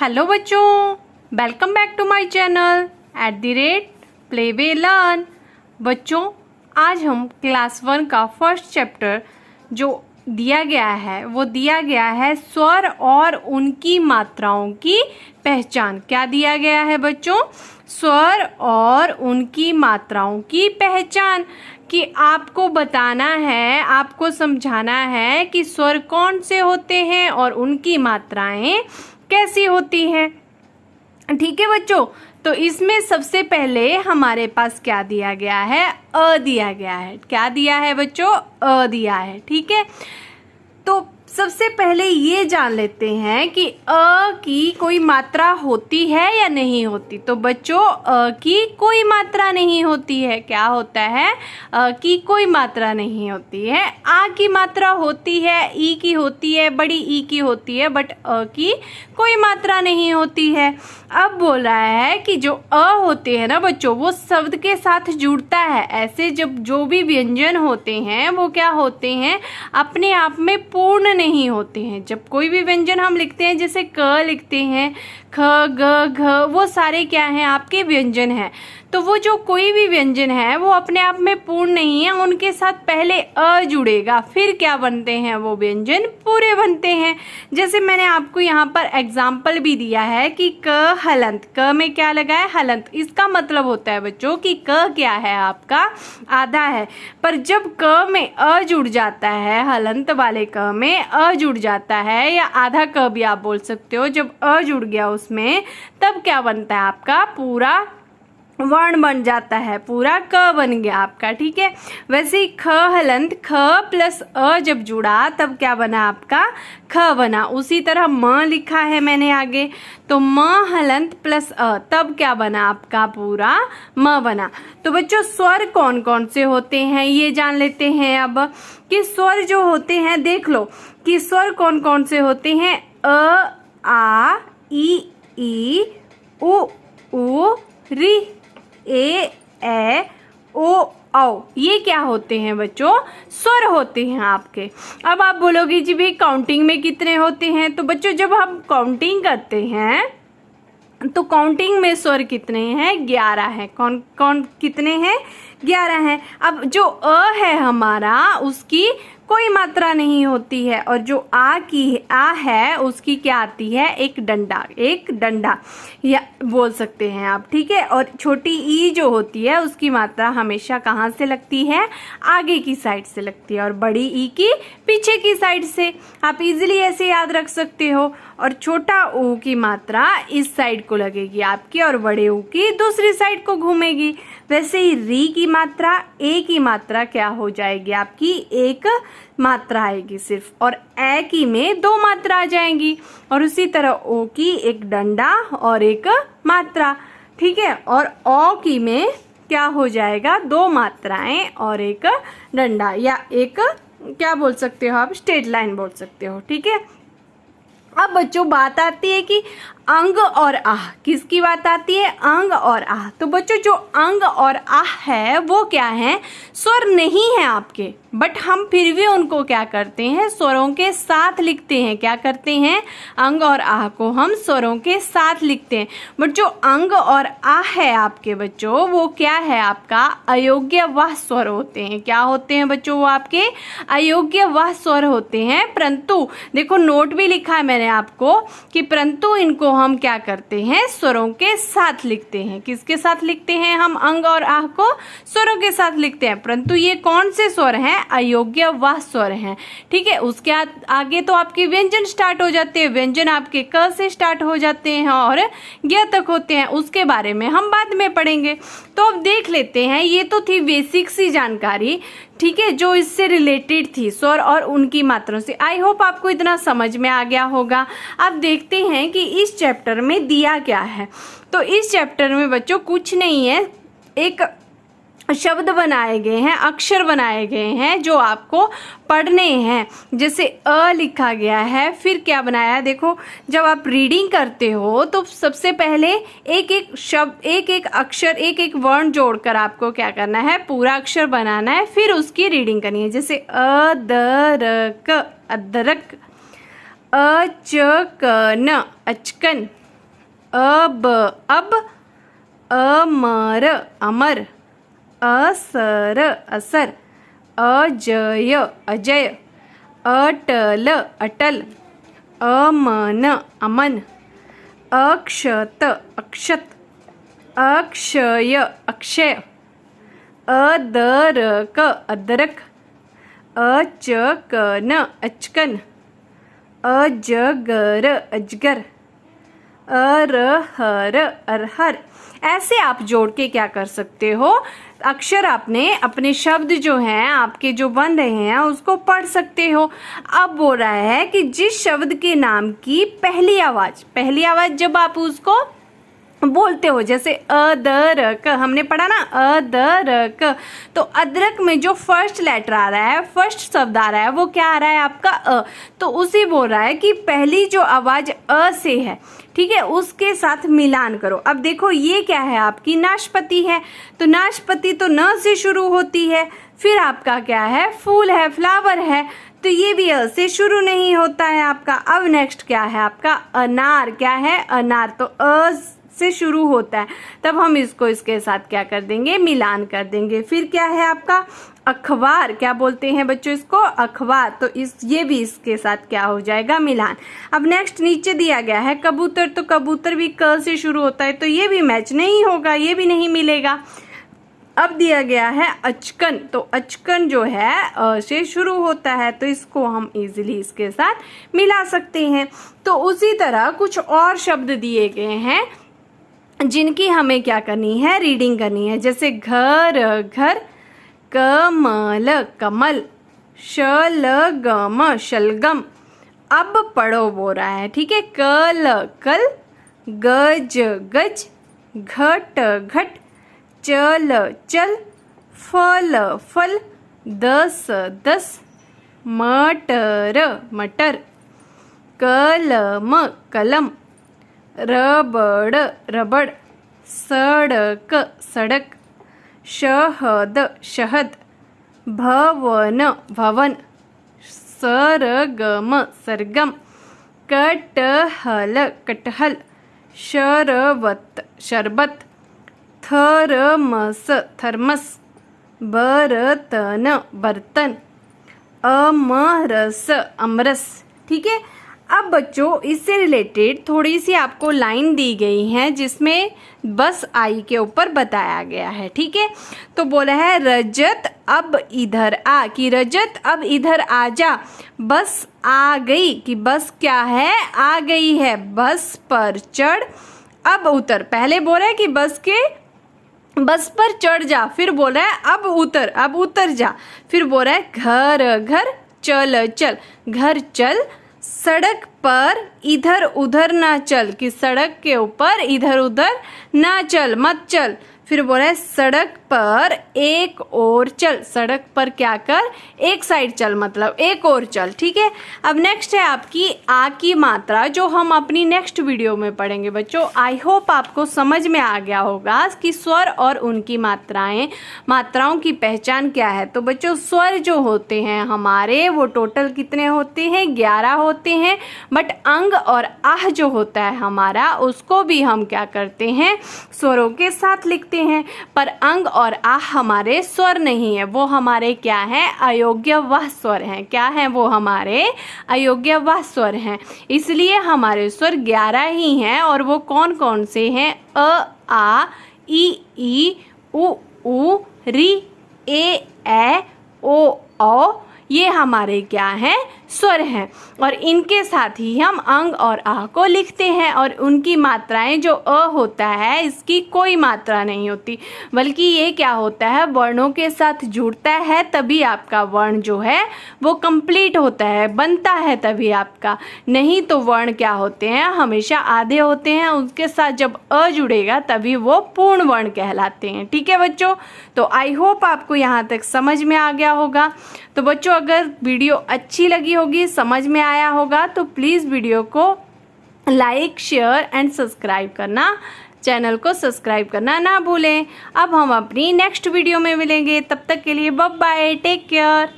Hello बच्चों, welcome back to my channel @play way learn। बच्चों, आज हम क्लास 1 का फर्स्ट चैप्टर जो दिया गया है वो दिया गया है स्वर और उनकी मात्राओं की पहचान। क्या दिया गया है बच्चों? स्वर और उनकी मात्राओं की पहचान। कि आपको बताना है, आपको समझाना है कि स्वर कौन से होते हैं और उनकी मात्राएं कैसी होती हैं। ठीक है बच्चों, तो इसमें सबसे पहले हमारे पास क्या दिया गया है? अ दिया गया है। क्या दिया है बच्चों? अ दिया है। ठीक है, तो सबसे पहले ये जान लेते हैं कि अ की कोई मात्रा होती है या नहीं होती। तो बच्चों, अ की कोई मात्रा नहीं होती है। क्या होता है? अ की कोई मात्रा नहीं होती है। आ की मात्रा होती है, ई की होती है, बड़ी ई की होती है, बट अ की कोई मात्रा नहीं होती है। अब बोल रहा है कि जो अ होते हैं ना बच्चों, वो शब्द के साथ जुड़ता है। ऐसे जब जो भी व्यंजन होते हैं वो क्या होते हैं? अपने आप में पूर्ण नहीं होते हैं। जब कोई भी व्यंजन हम लिखते हैं, जैसे क लिखते हैं, ख ग घ, वो सारे क्या हैं? आपके व्यंजन हैं। तो वो जो कोई भी व्यंजन है वो अपने आप में पूर्ण नहीं है, उनके साथ पहले अ जुड़ेगा, फिर क्या बनते हैं? वो व्यंजन पूरे बनते हैं। जैसे मैंने आपको यहाँ पर एग्जाम्पल भी दिया है कि क हलंत। क में क्या लगा है? हलंत। इसका मतलब होता है बच्चों कि क क्या है? आपका आधा है। पर जब क में अ जुड़ जाता है, हलंत वाले क में अ जुड़ जाता है, या आधा क भी आप बोल सकते हो, जब अ जुड़ गया उसमें, तब क्या बनता है? आपका पूरा वर्ण बन जाता है, पूरा क बन गया आपका। ठीक है, वैसे ही ख हलंत, ख प्लस अ जब जुड़ा तब क्या बना? आपका ख बना। उसी तरह म लिखा है मैंने आगे, तो म हलंत प्लस अ, तब क्या बना? आपका पूरा म बना। तो बच्चों, स्वर कौन कौन से होते हैं ये जान लेते हैं अब। कि स्वर जो होते हैं, देख लो कि स्वर कौन कौन से होते हैं। अ, आ, ई, उ, री, ए, ओ, औ, ये क्या होते हैं बच्चों? स्वर होते हैं आपके। अब आप बोलोगे जी भाई काउंटिंग में कितने होते हैं? तो बच्चों, जब हम काउंटिंग करते हैं तो काउंटिंग में स्वर कितने हैं? 11 हैं। कौन कौन कितने हैं? 11 हैं। अब जो अ है हमारा, उसकी कोई मात्रा नहीं होती है, और जो आ है उसकी क्या आती है? एक डंडा या बोल सकते हैं आप। ठीक है, और छोटी ई जो होती है उसकी मात्रा हमेशा कहाँ से लगती है? आगे की साइड से लगती है, और बड़ी ई की पीछे की साइड से। आप इजीली ऐसे याद रख सकते हो। और छोटा ऊ की मात्रा इस साइड को लगेगी आपकी, और बड़े ऊ की दूसरी साइड को घूमेगी। वैसे ही री की मात्रा, ए की मात्रा क्या हो जाएगी? आपकी एक मात्रा आएगी सिर्फ, और ए की में 2 मात्रा आ जाएंगी, और उसी तरह ओ की एक डंडा और एक मात्रा। ठीक है, और औ की में क्या हो जाएगा? 2 मात्राएं और एक डंडा, या एक क्या बोल सकते हो आप? स्ट्रेट लाइन बोल सकते हो। ठीक है, अब बच्चों बात आती है कि अंग और आह। किसकी बात आती है? अंग और आह। तो बच्चों, जो अंग और आह है वो क्या है? स्वर नहीं है आपके, बट हम फिर भी उनको क्या करते हैं? स्वरों के साथ लिखते हैं। क्या करते हैं? अंग और आह को हम स्वरों के साथ लिखते हैं। बट जो अंग और आह है आपके बच्चों, वो क्या है? आपका अयोग्य वह स्वर होते हैं। क्या होते हैं बच्चों? वो आपके अयोग्य वह स्वर होते हैं। परंतु देखो, नोट भी लिखा है मैंने आपको कि परंतु इनको हम क्या करते हैं? स्वरों के साथ लिखते हैं। किसके साथ लिखते हैं? हम अंग और आह को स्वरों के साथ लिखते हैं। परंतु ये कौन से स्वर हैं? अयोग्य वह स्वर हैं। ठीक है, उसके आगे तो आपके व्यंजन स्टार्ट हो जाते हैं। व्यंजन आपके क से स्टार्ट हो जाते हैं और ग तक होते हैं। उसके बारे में हम बाद में पढ़ेंगे। तो अब देख लेते हैं, ये तो थी बेसिक सी जानकारी। ठीक है, जो इससे रिलेटेड थी, स्वर और उनकी मात्राओं से। आई होप आपको इतना समझ में आ गया होगा। अब देखते हैं कि इस चैप्टर में दिया क्या है। तो इस चैप्टर में बच्चों कुछ नहीं है, एक शब्द बनाए गए हैं, अक्षर बनाए गए हैं जो आपको पढ़ने हैं। जैसे अ लिखा गया है, फिर क्या बनाया है? देखो, जब आप रीडिंग करते हो तो सबसे पहले एक एक शब्द, एक एक अक्षर, एक एक वर्ण जोड़कर आपको क्या करना है? पूरा अक्षर बनाना है, फिर उसकी रीडिंग करनी है। जैसे अदरक, अदरक, अचकन, अचकन, अब, अमर, अमर, असर, असर, अजय, अजय, अटल, अटल, अमन, अमन, अक्षत, अक्षत, अक्षय, अक्षय, अदरक, अदरक, अचकन, अचकन, अजगर, अजगर, अरहर, अरहर। ऐसे आप जोड़ के क्या कर सकते हो, अक्षर आपने अपने शब्द जो हैं आपके जो बन रहे हैं उसको पढ़ सकते हो। अब बोल रहा है कि जिस शब्द के नाम की पहली आवाज जब आप उसको बोलते हो, जैसे अदरक हमने पढ़ा ना, अदरक, तो अदरक में जो फर्स्ट लेटर आ रहा है, फर्स्ट शब्द आ रहा है, वो क्या आ रहा है आपका अ। तो उसी बोल रहा है कि पहली जो आवाज अ से है, ठीक है, उसके साथ मिलान करो। अब देखो ये क्या है, आपकी नाशपाती है, तो नाशपाती तो न से शुरू होती है। फिर आपका क्या है, फूल है, फ्लावर है, तो ये भी अ से शुरू नहीं होता है आपका। अब नेक्स्ट क्या है आपका, अनार, क्या है, अनार, तो अ से शुरू होता है। तब हम इसको इसके साथ क्या कर देंगे, मिलान कर देंगे। फिर क्या है आपका अखबार, क्या बोलते हैं बच्चों इसको, अखबार, तो ये भी इसके साथ क्या हो जाएगा, मिलान। अब नेक्स्ट नीचे दिया गया है कबूतर, तो कबूतर भी क से शुरू होता है, तो ये भी मैच नहीं होगा, ये भी नहीं मिलेगा। अब दिया गया है अचकन, तो अचकन जो है अ से शुरू होता है, तो इसको हम इजीली इसके साथ मिला सकते हैं। तो उसी तरह कुछ और शब्द दिए गए हैं जिनकी हमें क्या करनी है, रीडिंग करनी है। जैसे घर, घर, कमल, कमल, शलगम, शलगम। अब पढ़ो बोल रहा है, ठीक है, कल, कल, गज, गज, घट, घट, चल, चल, फल, फल, दस, दस, मटर, मटर, कलम, कलम, रबड़, रबड़, सड़क, सड़क, शहद, शहद, भवन, भवन, सरगम, सरगम, कटहल, कटहल, शरबत, शरबत, थर्मस, थर्मस, बर्तन, बर्तन, अमरस, अमरस। ठीक है। अब बच्चों इससे रिलेटेड थोड़ी सी आपको लाइन दी गई है जिसमें बस आई के ऊपर बताया गया है। ठीक है, तो बोला है रजत अब इधर आ, कि रजत अब इधर आ जा। बस आ गई, कि बस क्या है, आ गई है। बस पर चढ़ अब उतर। पहले बोला है कि बस पर चढ़ जा, फिर बोल रहा है अब उतर जा। फिर बोल रहा है घर घर चल चल, घर चल। सड़क पर इधर उधर ना चल, कि सड़क के ऊपर इधर उधर ना चल, मत चल। फिर बोल रहा है सड़क पर एक और चल। सड़क पर क्या कर, एक साइड चल, मतलब एक और चल। ठीक है। अब नेक्स्ट है आपकी आ की मात्रा, जो हम अपनी नेक्स्ट वीडियो में पढ़ेंगे। बच्चों आई होप आपको समझ में आ गया होगा कि स्वर और उनकी मात्राओं की पहचान क्या है। तो बच्चों स्वर जो होते हैं हमारे, वो टोटल कितने होते हैं, 11 होते हैं। बट अंग और आह जो होता है हमारा, उसको भी हम क्या करते हैं, स्वरों के साथ लिखते हैं। पर अंग और आह हमारे स्वर नहीं है, वो हमारे क्या है, अयोग्यवाह स्वर हैं। क्या है वो, हमारे अयोग्यवाह स्वर हैं। इसलिए हमारे स्वर 11 ही हैं। और वो कौन कौन से हैं, अ आ ई उ ऊ री ए ओ औ, ये हमारे क्या हैं, स्वर हैं। और इनके साथ ही हम अंग और आ को लिखते हैं। और उनकी मात्राएं, जो अ होता है इसकी कोई मात्रा नहीं होती, बल्कि ये क्या होता है, वर्णों के साथ जुड़ता है, तभी आपका वर्ण जो है वो कंप्लीट होता है, बनता है तभी आपका। नहीं तो वर्ण क्या होते हैं, हमेशा आधे होते हैं, उनके साथ जब अ जुड़ेगा तभी वो पूर्ण वर्ण कहलाते हैं। ठीक है बच्चों, तो आई होप आपको यहाँ तक समझ में आ गया होगा। तो बच्चों अगर वीडियो अच्छी लगी होगी, समझ में आया होगा, तो प्लीज़ वीडियो को लाइक, शेयर एंड सब्सक्राइब करना, चैनल को सब्सक्राइब करना ना भूलें। अब हम अपनी नेक्स्ट वीडियो में मिलेंगे, तब तक के लिए बाय बाय, टेक केयर।